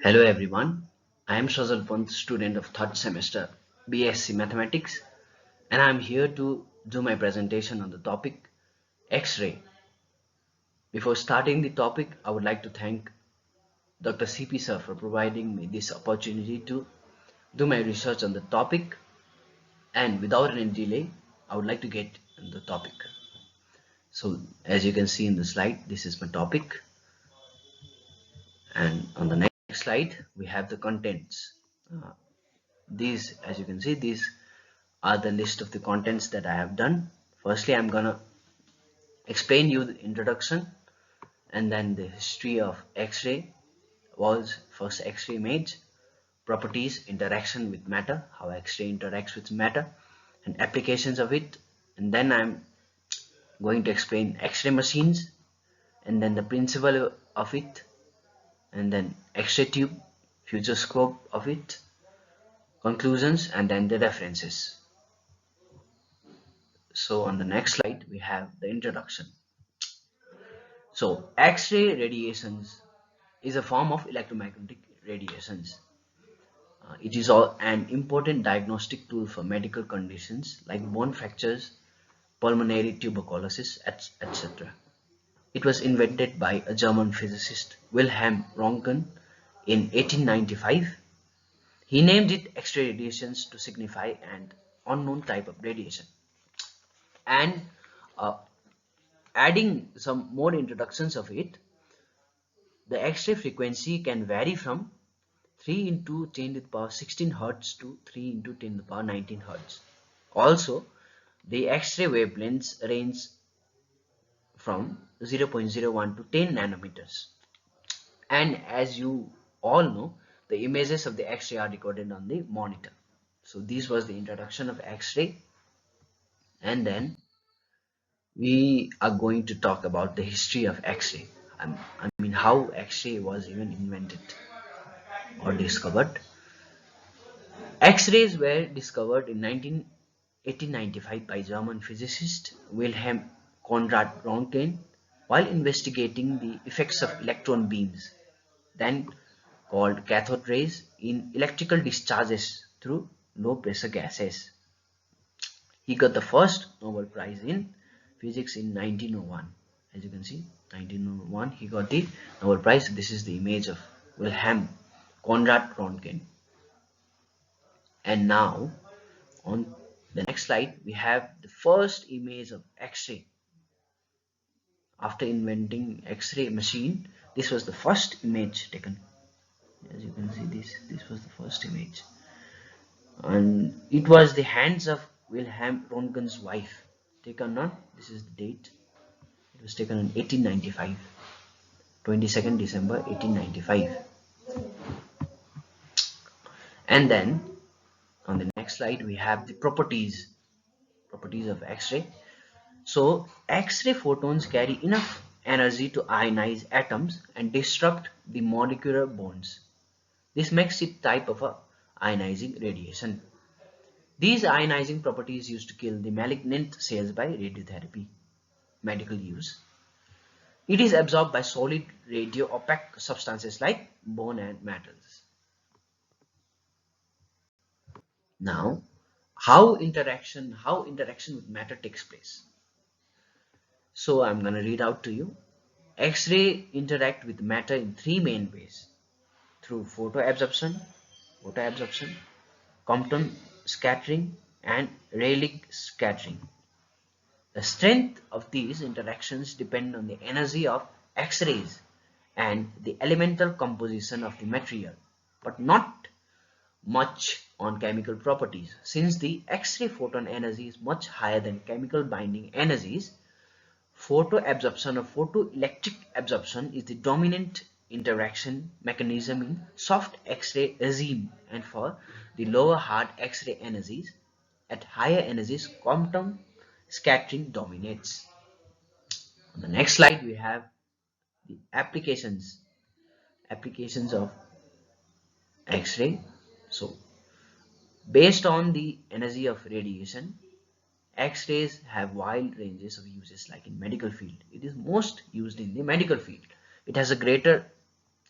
Hello everyone, I am Srajal Panth, student of third semester BSc Mathematics, and I am here to do my presentation on the topic X-ray. Before starting the topic, I would like to thank Dr. CP sir for providing me this opportunity to do my research on the topic, and without any delay, I would like to get on the topic. So as you can see in the slide, this is my topic, and on the next slide we have the contents. These, as you can see, these are the list of the contents that I have done. Firstly, I'm gonna explain you the introduction and then the history of X-ray, was first X-ray image, properties, interaction with matter, how X-ray interacts with matter, and applications of it. And then I'm going to explain X-ray machines, and then the principle of it, and then X-ray tube, future scope of it, conclusions, and then the references. So on the next slide, we have the introduction. So X-ray radiations is a form of electromagnetic radiations. It is an important diagnostic tool for medical conditions like bone fractures, pulmonary tuberculosis, etc. It was invented by a German physicist, Wilhelm Röntgen, in 1895. He named it X-ray radiations to signify an unknown type of radiation. And uh, adding some more introductions of it, the X-ray frequency can vary from 3 into 10 to the power 16 Hertz to 3 into 10 to the power 19 Hertz. Also, the X-ray wavelengths range from 0.01 to 10 nanometers. And as you all know, the images of the X-ray are recorded on the monitor. So this was the introduction of X-ray, and then we are going to talk about the history of X-ray. I mean how X-ray was even invented or discovered. X-rays were discovered in 1895 by German physicist Wilhelm Conrad Röntgen while investigating the effects of electron beams, then called cathode rays, in electrical discharges through low pressure gases. He got the first Nobel Prize in physics in 1901. As you can see, 1901 he got the Nobel Prize. This is the image of Wilhelm Conrad Röntgen. And now on the next slide we have the first image of X-ray. After inventing X-ray machine, this was the first image taken. As you can see, this was the first image, and it was the hands of Wilhelm Röntgen's wife taken on, this is the date, it was taken in 1895, 22nd December 1895. And then on the next slide we have the properties of X-ray. So X-ray photons carry enough energy to ionize atoms and disrupt the molecular bonds. This makes it type of a ionizing radiation. These ionizing properties used to kill the malignant cells by radiotherapy, medical use. It is absorbed by solid radio opaque substances like bone and metals. Now, how interaction with matter takes place. So I'm going to read out to you. X-ray interact with matter in three main ways: through photoabsorption, Compton scattering, and Rayleigh scattering. The strength of these interactions depend on the energy of X-rays and the elemental composition of the material, but not much on chemical properties. Since the X-ray photon energy is much higher than chemical binding energies, photoabsorption or photoelectric absorption is the dominant interaction mechanism in soft X-ray regime, and for the lower hard X-ray energies, at higher energies, Compton scattering dominates. On the next slide we have the applications of X-ray. So based on the energy of radiation, X-rays have wide ranges of uses. Like in medical field, it is most used in the medical field. It has a greater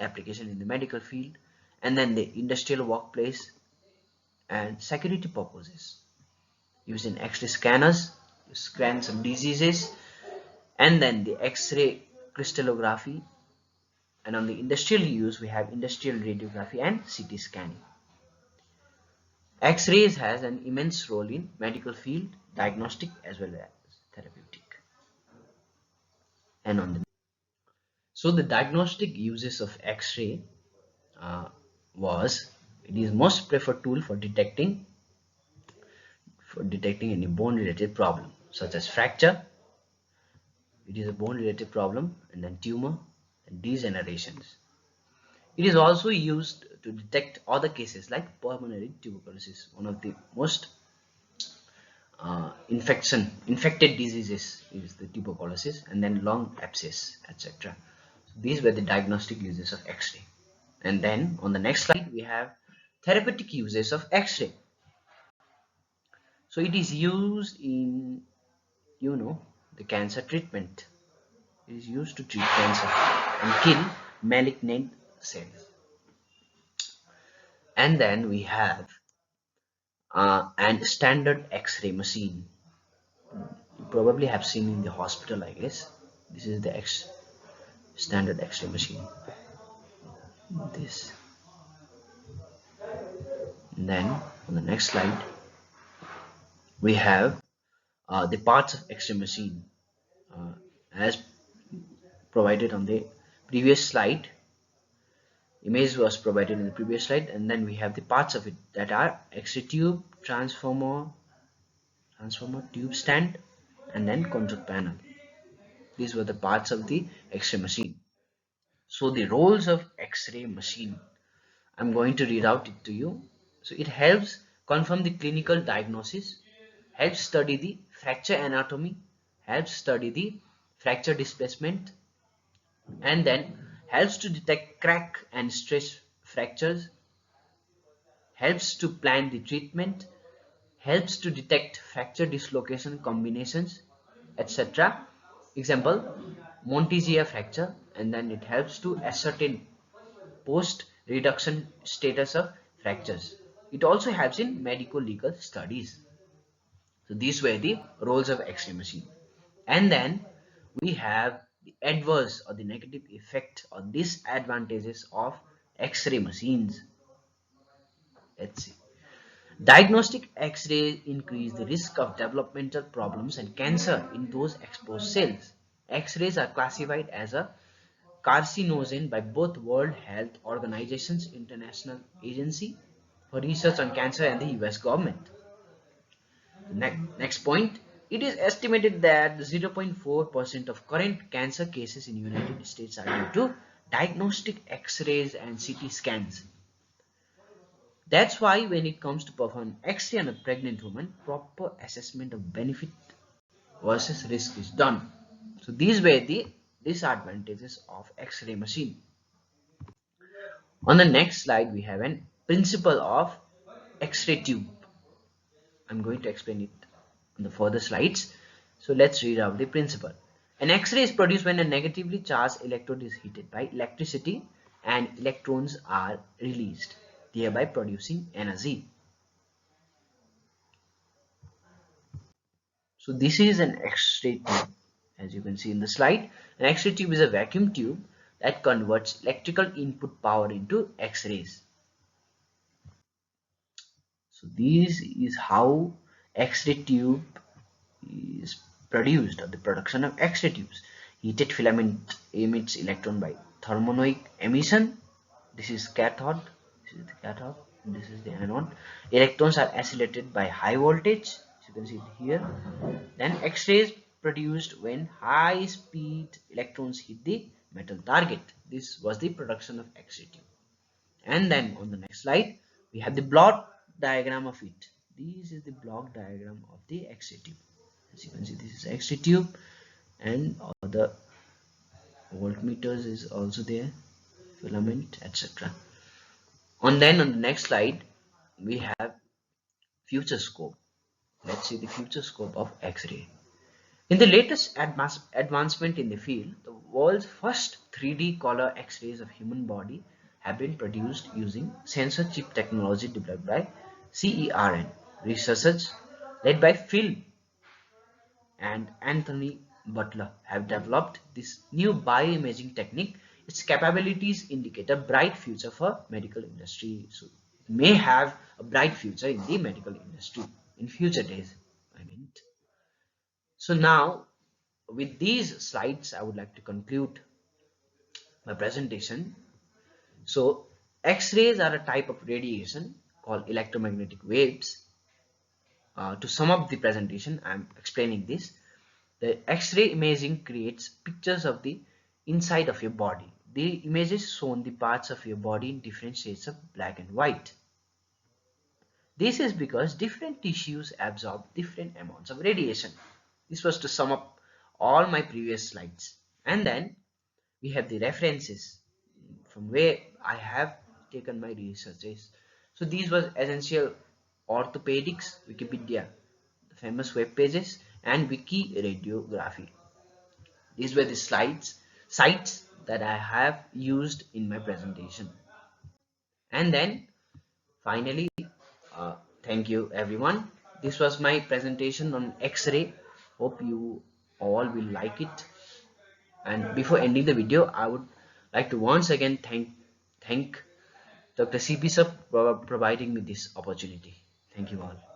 application in the medical field, and then the industrial workplace and security purposes. Using X-ray scanners to scan some diseases, and then the X-ray crystallography, and on the industrial use we have industrial radiography and CT scanning. X-rays has an immense role in medical field, diagnostic as well as therapeutic. And on the so the diagnostic uses of X-ray uh, was it is most preferred tool for detecting any bone related problem such as fracture. It is a bone related problem, and then tumor and degenerations. It is also used to detect other cases like pulmonary tuberculosis, one of the most infected diseases is the tuberculosis, and then lung abscess, etc. So these were the diagnostic uses of X-ray. And then on the next slide we have therapeutic uses of X-ray. So it is used in the cancer treatment. It is used to treat cancer and kill malignant cells. And then we have an standard X-ray machine. You probably have seen in the hospital, I guess. This is the standard X-ray machine. This. And then on the next slide, we have the parts of X-ray machine as provided on the previous slide. Image was provided in the previous slide, and then we have the parts of it that are X-ray tube, transformer, tube stand, and then control panel. These were the parts of the X-ray machine. So the roles of X-ray machine, I'm going to read out it to you. So it helps confirm the clinical diagnosis, helps study the fracture anatomy, helps study the fracture displacement, and then helps to detect crack and stress fractures, helps to plan the treatment, helps to detect fracture dislocation combinations, etc. Example, Montesia fracture, and then it helps to ascertain post reduction status of fractures. It also helps in medical legal studies. So these were the roles of X-ray machine. And then we have the adverse or the negative effect or disadvantages of X-ray machines. Let's see. Diagnostic X-rays increase the risk of developmental problems and cancer in those exposed cells. X-rays are classified as a carcinogen by both World Health Organization's International Agency for Research on Cancer and the US government. Next point, it is estimated that 0.4% of current cancer cases in the United States are due to diagnostic X-rays and CT scans. That's why when it comes to perform X-ray on a pregnant woman, proper assessment of benefit versus risk is done. So these were the disadvantages of X-ray machine. On the next slide, we have an principle of X-ray tube. I'm going to explain it on the further slides. So let's read out the principle. An X-ray is produced when a negatively charged electrode is heated by electricity and electrons are released, thereby producing energy. So this is an X-ray tube. As you can see in the slide, an X-ray tube is a vacuum tube that converts electrical input power into X-rays. So this is how X-ray tube is produced, or the production of X-ray tubes. Heated filament emits electron by thermonucleic emission. This is cathode. This is the cathode. This is the anode. Electrons are accelerated by high voltage. As you can see here. Then X-rays produced when high speed electrons hit the metal target. This was the production of X-ray tube. And then on the next slide, we have the block diagram of it. This is the block diagram of the X-ray tube. As you can see, this is X-ray tube, and other voltmeters is also there, filament, etc. And then on the next slide, we have future scope. Let's see the future scope of X-ray. In the latest advancement in the field, the world's first 3D color X-rays of human body have been produced using sensor chip technology developed by CERN. Researchers led by Phil and Anthony Butler have developed this new bioimaging technique. Its capabilities indicate a bright future for medical industry. So it may have a bright future in the medical industry in future days. I mean. So now with these slides, I would like to conclude my presentation. So X-rays are a type of radiation called electromagnetic waves. To sum up the presentation, I am explaining this. The X-ray imaging creates pictures of the inside of your body. The images show the parts of your body in different shades of black and white. This is because different tissues absorb different amounts of radiation. This was to sum up all my previous slides. And then we have the references from where I have taken my researches. So these was essential orthopedics, Wikipedia, the famous web pages, and wiki radiography. These were the sites that I have used in my presentation. And then finally, uh, thank you everyone. This was my presentation on X-ray. Hope you all will like it. And before ending the video, I would like to once again thank Dr. CP sir for providing me this opportunity. Thank you all.